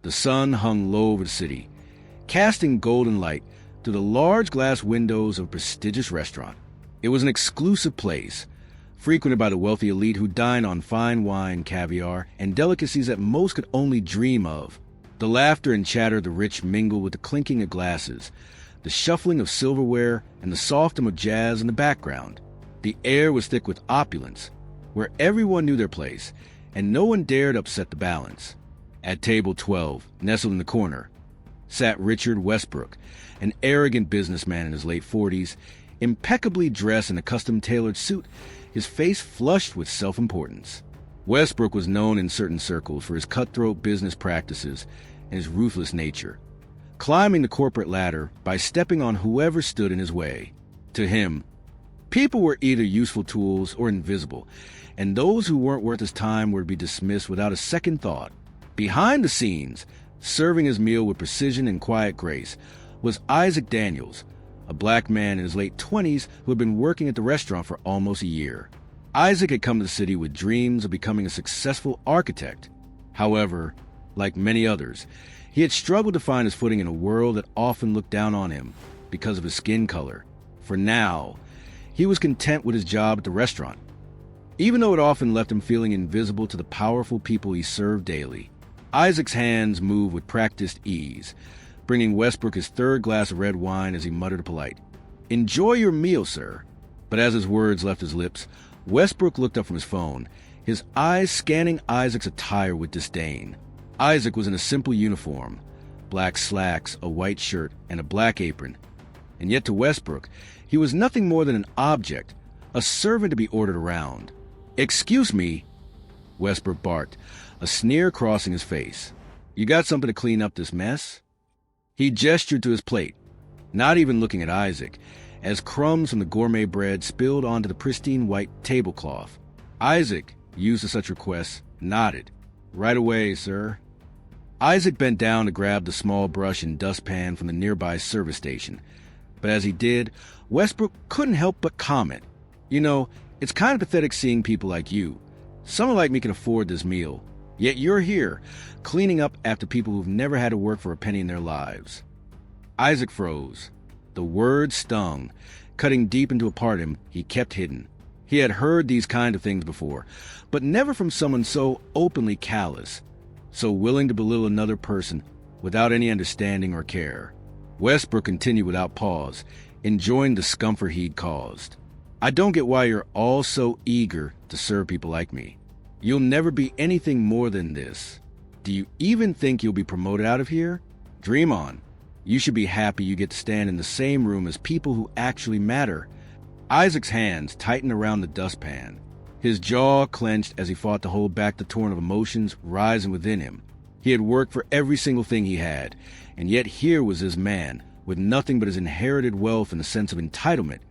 The sun hung low over the city, casting golden light through the large glass windows of a prestigious restaurant. It was an exclusive place, frequented by the wealthy elite who dined on fine wine, caviar, and delicacies that most could only dream of. The laughter and chatter of the rich mingled with the clinking of glasses, the shuffling of silverware, and the soft hum of jazz in the background. The air was thick with opulence, where everyone knew their place, and no one dared upset the balance. At table 12, nestled in the corner, sat Richard Westbrook, an arrogant businessman in his late 40s, impeccably dressed in a custom-tailored suit, his face flushed with self-importance. Westbrook was known in certain circles for his cutthroat business practices and his ruthless nature, climbing the corporate ladder by stepping on whoever stood in his way. To him, people were either useful tools or invisible, and those who weren't worth his time were to be dismissed without a second thought. Behind the scenes, serving his meal with precision and quiet grace, was Isaac Daniels, a black man in his late 20s who had been working at the restaurant for almost a year. Isaac had come to the city with dreams of becoming a successful architect. However, like many others, he had struggled to find his footing in a world that often looked down on him because of his skin color. For now, he was content with his job at the restaurant, even though it often left him feeling invisible to the powerful people he served daily. Isaac's hands moved with practiced ease, bringing Westbrook his third glass of red wine as he muttered a polite, "Enjoy your meal, sir." But as his words left his lips, Westbrook looked up from his phone, his eyes scanning Isaac's attire with disdain. Isaac was in a simple uniform, black slacks, a white shirt, and a black apron. And yet to Westbrook, he was nothing more than an object, a servant to be ordered around. "Excuse me," Westbrook barked, a sneer crossing his face. "You got something to clean up this mess?" He gestured to his plate, not even looking at Isaac, as crumbs from the gourmet bread spilled onto the pristine white tablecloth. Isaac, used to such requests, nodded. "Right away, sir." Isaac bent down to grab the small brush and dustpan from the nearby service station. But as he did, Westbrook couldn't help but comment, "You know, it's kind of pathetic seeing people like you. Someone like me can afford this meal. Yet you're here, cleaning up after people who've never had to work for a penny in their lives." Isaac froze. The words stung, cutting deep into a part of him he kept hidden. He had heard these kind of things before, but never from someone so openly callous, so willing to belittle another person without any understanding or care. Westbrook continued without pause, enjoying the discomfort he'd caused. "I don't get why you're all so eager to serve people like me. You'll never be anything more than this. Do you even think you'll be promoted out of here? Dream on. You should be happy you get to stand in the same room as people who actually matter." Isaac's hands tightened around the dustpan. His jaw clenched as he fought to hold back the torrent of emotions rising within him. He had worked for every single thing he had, and yet here was this man, with nothing but his inherited wealth and a sense of entitlement,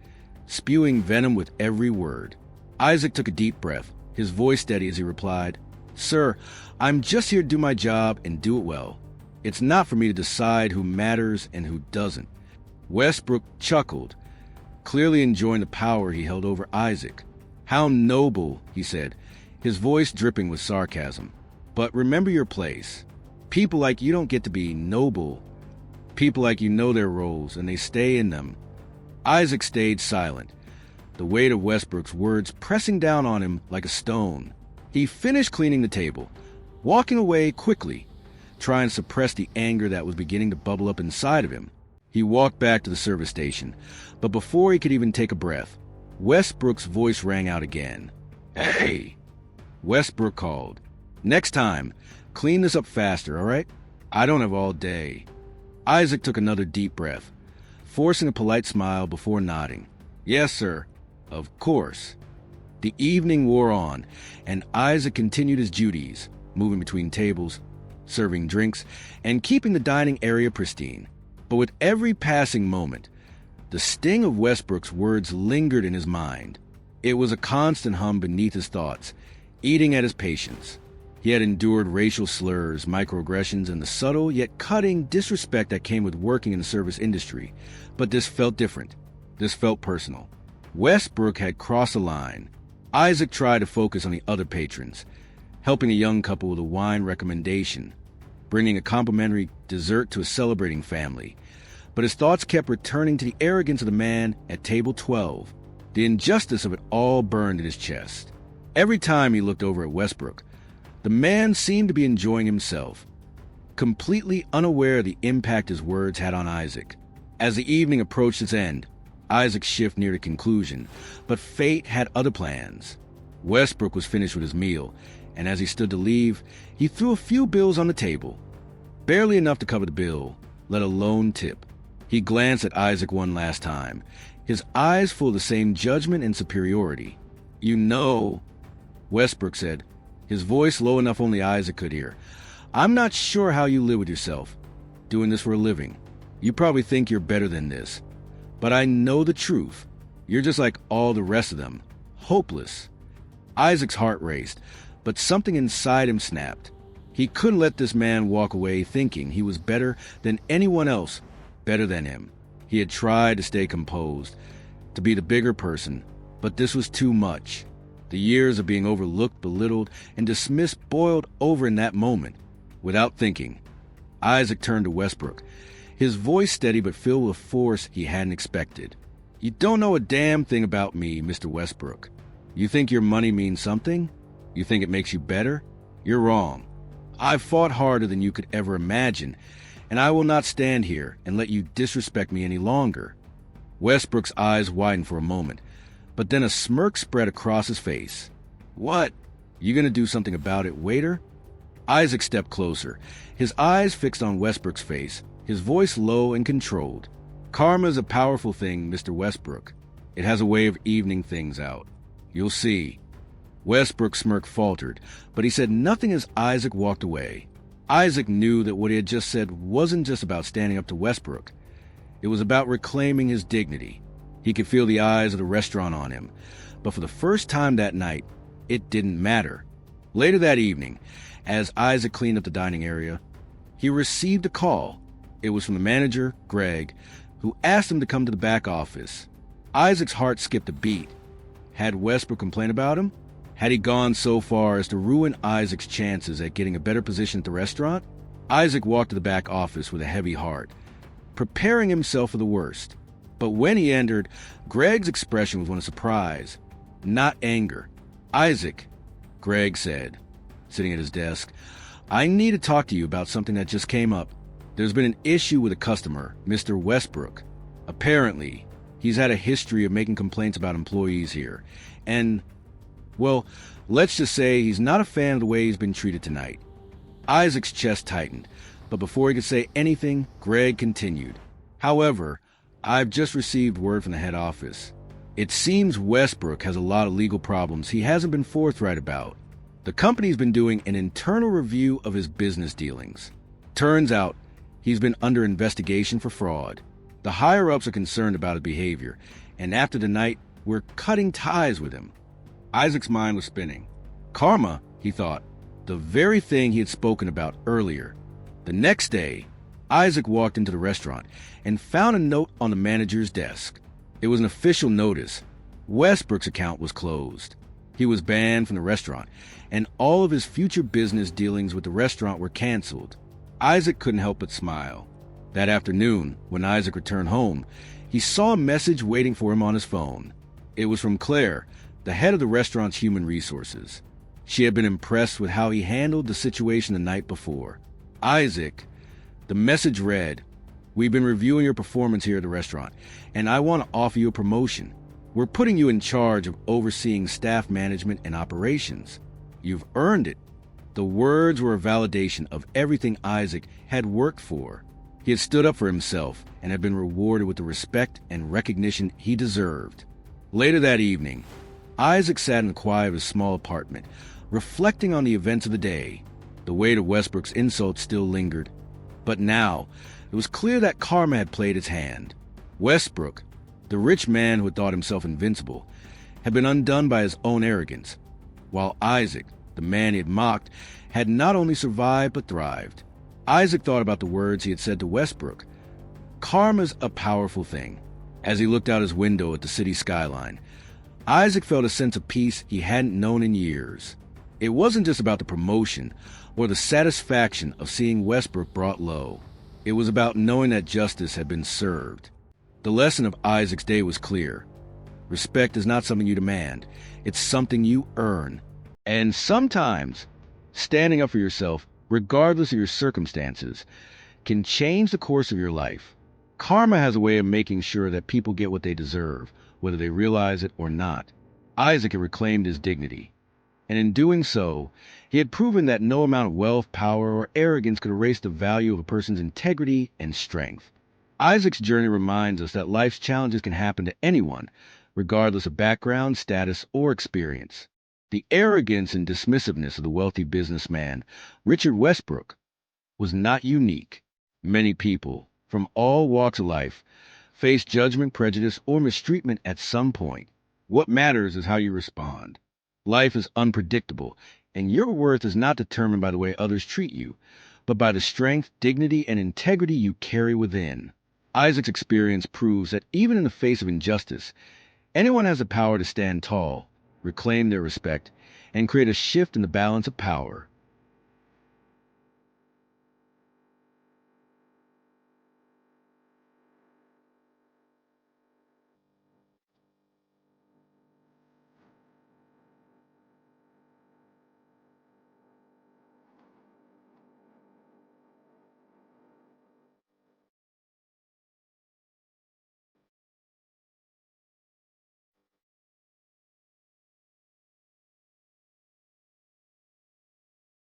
spewing venom with every word. Isaac took a deep breath, his voice steady as he replied, "Sir, I'm just here to do my job and do it well. It's not for me to decide who matters and who doesn't." Westbrook chuckled, clearly enjoying the power he held over Isaac. "How noble," he said, his voice dripping with sarcasm. "But remember your place. People like you don't get to be noble. People like you know their roles, and they stay in them." Isaac stayed silent, the weight of Westbrook's words pressing down on him like a stone. He finished cleaning the table, walking away quickly, trying to suppress the anger that was beginning to bubble up inside of him. He walked back to the service station, but before he could even take a breath, Westbrook's voice rang out again. "Hey!" Westbrook called. "Next time, clean this up faster, all right? I don't have all day." Isaac took another deep breath, forcing a polite smile before nodding. "Yes, sir. Of course." The evening wore on, and Isaac continued his duties, moving between tables, serving drinks, and keeping the dining area pristine. But with every passing moment, the sting of Westbrook's words lingered in his mind. It was a constant hum beneath his thoughts, eating at his patience. He had endured racial slurs, microaggressions, and the subtle yet cutting disrespect that came with working in the service industry. But this felt different. This felt personal. Westbrook had crossed a line. Isaac tried to focus on the other patrons, helping a young couple with a wine recommendation. bringing a complimentary dessert to a celebrating family. But his thoughts kept returning to the arrogance of the man at table 12. The injustice of it all burned in his chest. Every time he looked over at Westbrook, the man seemed to be enjoying himself, completely unaware of the impact his words had on Isaac. As the evening approached its end, Isaac's shift neared a conclusion, but fate had other plans. Westbrook was finished with his meal, and as he stood to leave, he threw a few bills on the table. Barely enough to cover the bill, let alone tip. He glanced at Isaac one last time, his eyes full of the same judgment and superiority. "You know," Westbrook said, his voice low enough only Isaac could hear, "I'm not sure how you live with yourself, doing this for a living. You probably think you're better than this. But I know the truth. You're just like all the rest of them. Hopeless." Isaac's heart raced, but something inside him snapped. He couldn't let this man walk away thinking he was better than anyone else, better than him. He had tried to stay composed, to be the bigger person, but this was too much. The years of being overlooked, belittled, and dismissed boiled over in that moment. Without thinking, Isaac turned to Westbrook, his voice steady but filled with force he hadn't expected. "You don't know a damn thing about me, Mr. Westbrook. You think your money means something? You think it makes you better? You're wrong. I've fought harder than you could ever imagine, and I will not stand here and let you disrespect me any longer." Westbrook's eyes widened for a moment, but then a smirk spread across his face. "What? You gonna do something about it, waiter?" Isaac stepped closer, his eyes fixed on Westbrook's face, his voice low and controlled. "Karma's a powerful thing, Mr. Westbrook. It has a way of evening things out. You'll see." Westbrook's smirk faltered, but he said nothing as Isaac walked away. Isaac knew that what he had just said wasn't just about standing up to Westbrook. It was about reclaiming his dignity. He could feel the eyes of the restaurant on him, but for the first time that night, it didn't matter. Later that evening, as Isaac cleaned up the dining area, he received a call. It was from the manager, Greg, who asked him to come to the back office. Isaac's heart skipped a beat. Had Westbrook complained about him? Had he gone so far as to ruin Isaac's chances at getting a better position at the restaurant? Isaac walked to the back office with a heavy heart, preparing himself for the worst. But when he entered, Greg's expression was one of surprise, not anger. "Isaac," Greg said, sitting at his desk, "I need to talk to you about something that just came up. There's been an issue with a customer, Mr. Westbrook. Apparently, he's had a history of making complaints about employees here, and, well, let's just say he's not a fan of the way he's been treated tonight." Isaac's chest tightened, but before he could say anything, Greg continued. "However, I've just received word from the head office. It seems Westbrook has a lot of legal problems he hasn't been forthright about. The company's been doing an internal review of his business dealings. Turns out he's been under investigation for fraud. The higher-ups are concerned about his behavior, and after tonight, we're cutting ties with him." Isaac's mind was spinning. Karma, he thought, the very thing he had spoken about earlier. The next day, Isaac walked into the restaurant and found a note on the manager's desk. It was an official notice. Westbrook's account was closed. He was banned from the restaurant, and all of his future business dealings with the restaurant were canceled. Isaac couldn't help but smile. That afternoon, when Isaac returned home, he saw a message waiting for him on his phone. It was from Claire, the head of the restaurant's human resources. She had been impressed with how he handled the situation the night before. "Isaac," the message read, "we've been reviewing your performance here at the restaurant, and I want to offer you a promotion. We're putting you in charge of overseeing staff management and operations. You've earned it." The words were a validation of everything Isaac had worked for. He had stood up for himself and had been rewarded with the respect and recognition he deserved. Later that evening, Isaac sat in the quiet of his small apartment, reflecting on the events of the day. The weight of Westbrook's insults still lingered. But now, it was clear that karma had played its hand. Westbrook, the rich man who had thought himself invincible, had been undone by his own arrogance, while Isaac, the man he had mocked, had not only survived but thrived. Isaac thought about the words he had said to Westbrook. Karma's a powerful thing. As he looked out his window at the city skyline, Isaac felt a sense of peace he hadn't known in years. It wasn't just about the promotion or the satisfaction of seeing Westbrook brought low. It was about knowing that justice had been served. The lesson of Isaac's day was clear. Respect is not something you demand. It's something you earn. And sometimes, standing up for yourself, regardless of your circumstances, can change the course of your life. Karma has a way of making sure that people get what they deserve, whether they realize it or not. Isaac had reclaimed his dignity, and in doing so, he had proven that no amount of wealth, power, or arrogance could erase the value of a person's integrity and strength. Isaac's journey reminds us that life's challenges can happen to anyone, regardless of background, status, or experience. The arrogance and dismissiveness of the wealthy businessman, Richard Westbrook, was not unique. Many people, from all walks of life, face judgment, prejudice, or mistreatment at some point. What matters is how you respond. Life is unpredictable, and your worth is not determined by the way others treat you, but by the strength, dignity, and integrity you carry within. Isaac's experience proves that even in the face of injustice, anyone has the power to stand tall, reclaim their respect, and create a shift in the balance of power.